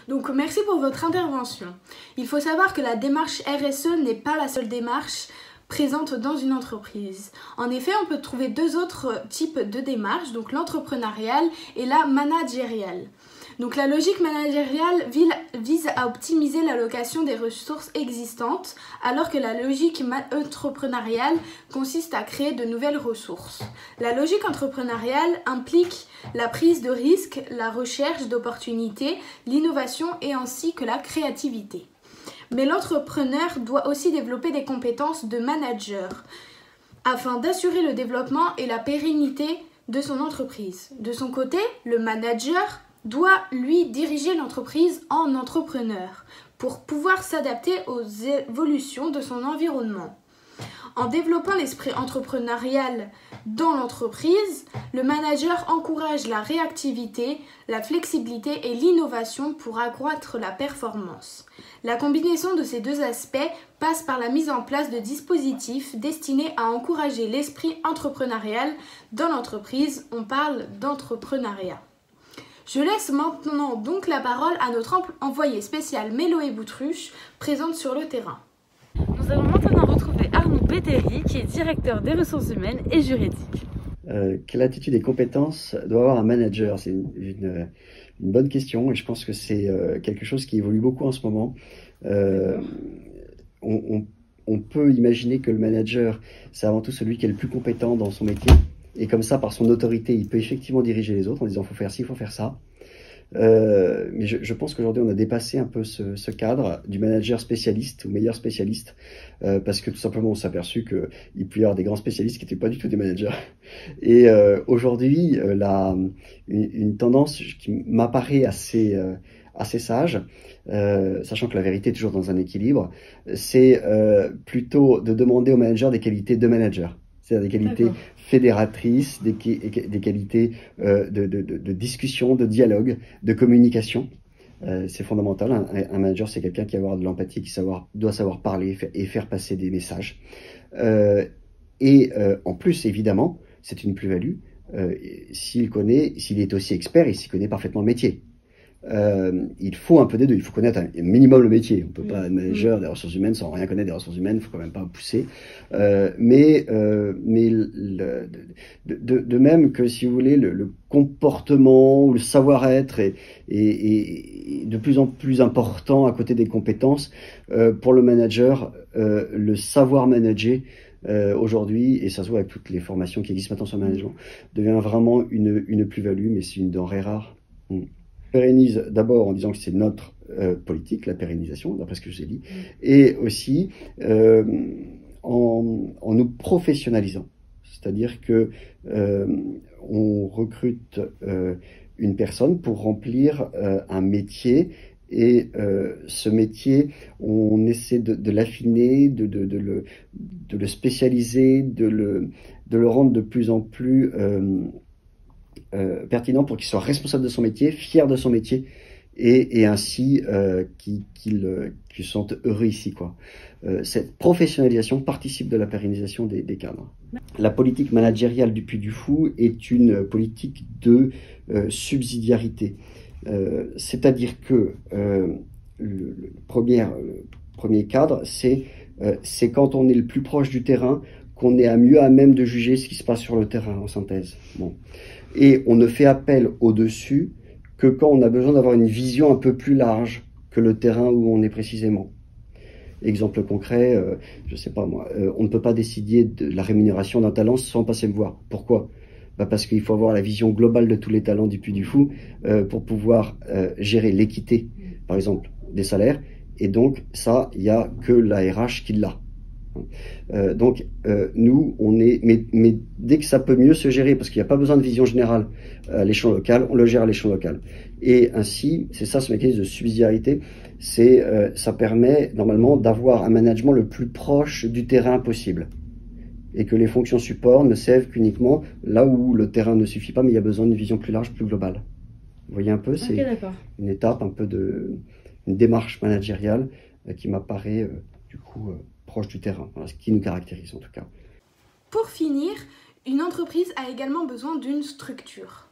Donc merci pour votre intervention. Il faut savoir que la démarche RSE n'est pas la seule démarche présente dans une entreprise. En effet, on peut trouver deux autres types de démarches, donc l'entrepreneuriale et la managériale. Donc la logique managériale vise à optimiser l'allocation des ressources existantes, alors que la logique entrepreneuriale consiste à créer de nouvelles ressources. La logique entrepreneuriale implique la prise de risque, la recherche d'opportunités, l'innovation et ainsi que la créativité. Mais l'entrepreneur doit aussi développer des compétences de manager afin d'assurer le développement et la pérennité de son entreprise. De son côté, le manager doit, lui, diriger l'entreprise en entrepreneur pour pouvoir s'adapter aux évolutions de son environnement. En développant l'esprit entrepreneurial dans l'entreprise, le manager encourage la réactivité, la flexibilité et l'innovation pour accroître la performance. La combinaison de ces deux aspects passe par la mise en place de dispositifs destinés à encourager l'esprit entrepreneurial dans l'entreprise. On parle d'entrepreneuriat. Je laisse maintenant donc la parole à notre envoyée spéciale Méloé Boutruche, présente sur le terrain. Nous allons maintenant retrouver Arnaud Péteri, qui est directeur des ressources humaines et juridiques. Quelle attitude et compétences doit avoir un manager? C'est une bonne question et je pense que c'est quelque chose qui évolue beaucoup en ce moment. On peut imaginer que le manager, c'est avant tout celui qui est le plus compétent dans son métier. Et comme ça, par son autorité, il peut effectivement diriger les autres en disant « faut faire ci, il faut faire ça ». Mais je pense qu'aujourd'hui, on a dépassé un peu ce cadre du manager spécialiste ou meilleur spécialiste, parce que tout simplement, on s'est aperçu qu'il pouvait y avoir des grands spécialistes qui n'étaient pas du tout des managers. Et aujourd'hui, une tendance qui m'apparaît assez sage, sachant que la vérité est toujours dans un équilibre, c'est plutôt de demander au manager des qualités de manager. C'est-à-dire des qualités fédératrices, des qualités de discussion, de dialogue, de communication. C'est fondamental. Un manager, c'est quelqu'un qui va avoir de l'empathie, qui doit savoir parler et faire passer des messages. En plus, évidemment, c'est une plus-value. S'il est aussi expert, il s'y connaît parfaitement le métier. Il faut un peu des deux, il faut connaître un minimum le métier. On peut pas être manager des ressources humaines sans rien connaître des ressources humaines, il faut quand même pas pousser. Mais de même que, si vous voulez, le comportement ou le savoir-être est de plus en plus important à côté des compétences. Pour le manager, le savoir manager aujourd'hui, et ça se voit avec toutes les formations qui existent maintenant sur le management, devient vraiment une plus-value, mais c'est une denrée rare. Pérennise d'abord en disant que c'est notre politique, la pérennisation, d'après ce que je vous ai dit, et aussi en nous professionnalisant. C'est-à-dire que on recrute une personne pour remplir un métier, et ce métier, on essaie de l'affiner, de le spécialiser, de le rendre de plus en plus pertinent pour qu'il soit responsable de son métier, fier de son métier, et ainsi qu'il se sente heureux ici, quoi. Cette professionnalisation participe de la pérennisation des cadres. La politique managériale du Puy du Fou est une politique de subsidiarité. C'est-à-dire que le premier cadre, c'est quand on est le plus proche du terrain qu'on est mieux à même de juger ce qui se passe sur le terrain, en synthèse. Bon. Et on ne fait appel au-dessus que quand on a besoin d'avoir une vision un peu plus large que le terrain où on est précisément. Exemple concret, je sais pas moi, on ne peut pas décider de la rémunération d'un talent sans passer me voir. Pourquoi? Parce qu'il faut avoir la vision globale de tous les talents du Puy du Fou pour pouvoir gérer l'équité, par exemple, des salaires. Et donc ça, il n'y a que la RH qui l'a. Nous, on est, mais dès que ça peut mieux se gérer, parce qu'il n'y a pas besoin de vision générale à l'échelon local, on le gère à l'échelon local. Et ainsi, c'est ça ce mécanisme de subsidiarité, ça permet normalement d'avoir un management le plus proche du terrain possible. Et que les fonctions support ne servent qu'uniquement là où le terrain ne suffit pas, mais il y a besoin d'une vision plus large, plus globale. Vous voyez un peu, c'est une étape, un peu une démarche managériale qui m'apparaît du coup proche du terrain, voilà, ce qui nous caractérise en tout cas. Pour finir, une entreprise a également besoin d'une structure.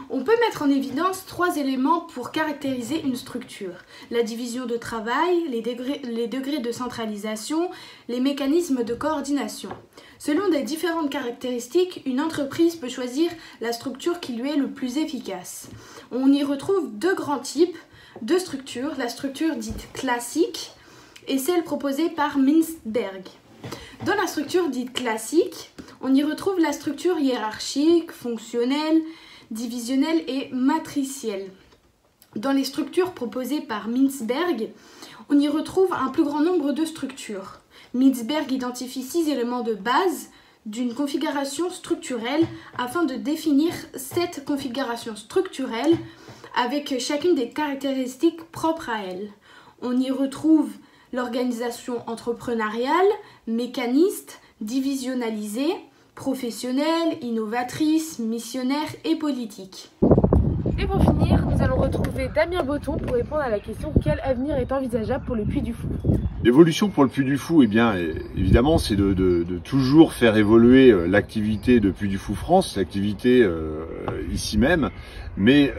On peut mettre en évidence 3 éléments pour caractériser une structure: la division de travail, les degrés de centralisation, les mécanismes de coordination. Selon des différentes caractéristiques, une entreprise peut choisir la structure qui lui est le plus efficace. On y retrouve 2 grands types de structures, la structure dite classique et celle proposée par Mintzberg. Dans la structure dite classique, on y retrouve la structure hiérarchique, fonctionnelle, divisionnelle et matricielle. Dans les structures proposées par Mintzberg, on y retrouve un plus grand nombre de structures. Mintzberg identifie 6 éléments de base d'une configuration structurelle afin de définir cette configuration structurelle avec chacune des caractéristiques propres à elle. On y retrouve l'organisation entrepreneuriale, mécaniste, divisionnalisée, professionnelle, innovatrice, missionnaire et politique. Et pour finir, nous allons retrouver Damien Botton pour répondre à la question: quel avenir est envisageable pour le Puy du Fou? L'évolution pour le Puy du Fou, eh bien, évidemment, c'est de toujours faire évoluer l'activité de Puy du Fou France, l'activité ici même, mais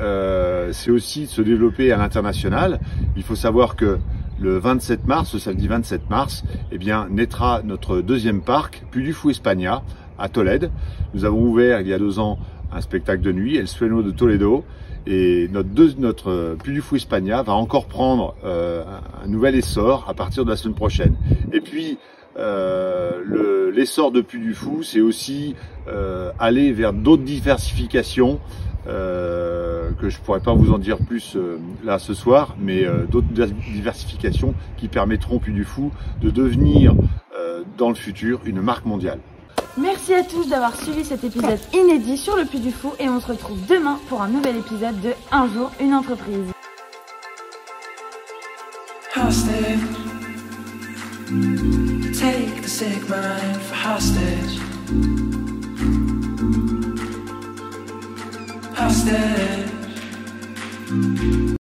c'est aussi de se développer à l'international. Il faut savoir que le 27 mars, le samedi 27 mars, eh bien, naîtra notre 2e parc, Puy du Fou España, à Tolède. Nous avons ouvert il y a 2 ans un spectacle de nuit, El Sueño de Toledo, et notre Puy du Fou España va encore prendre un nouvel essor à partir de la semaine prochaine. Et puis l'essor de Puy du Fou, c'est aussi aller vers d'autres diversifications que je pourrais pas vous en dire plus là ce soir, mais d'autres diversifications qui permettront Puy du Fou de devenir dans le futur une marque mondiale. Merci à tous d'avoir suivi cet épisode inédit sur le Puy du Fou et on se retrouve demain pour un nouvel épisode de Un jour, une entreprise. Hostage, take the sick mind for hostage. Hostage.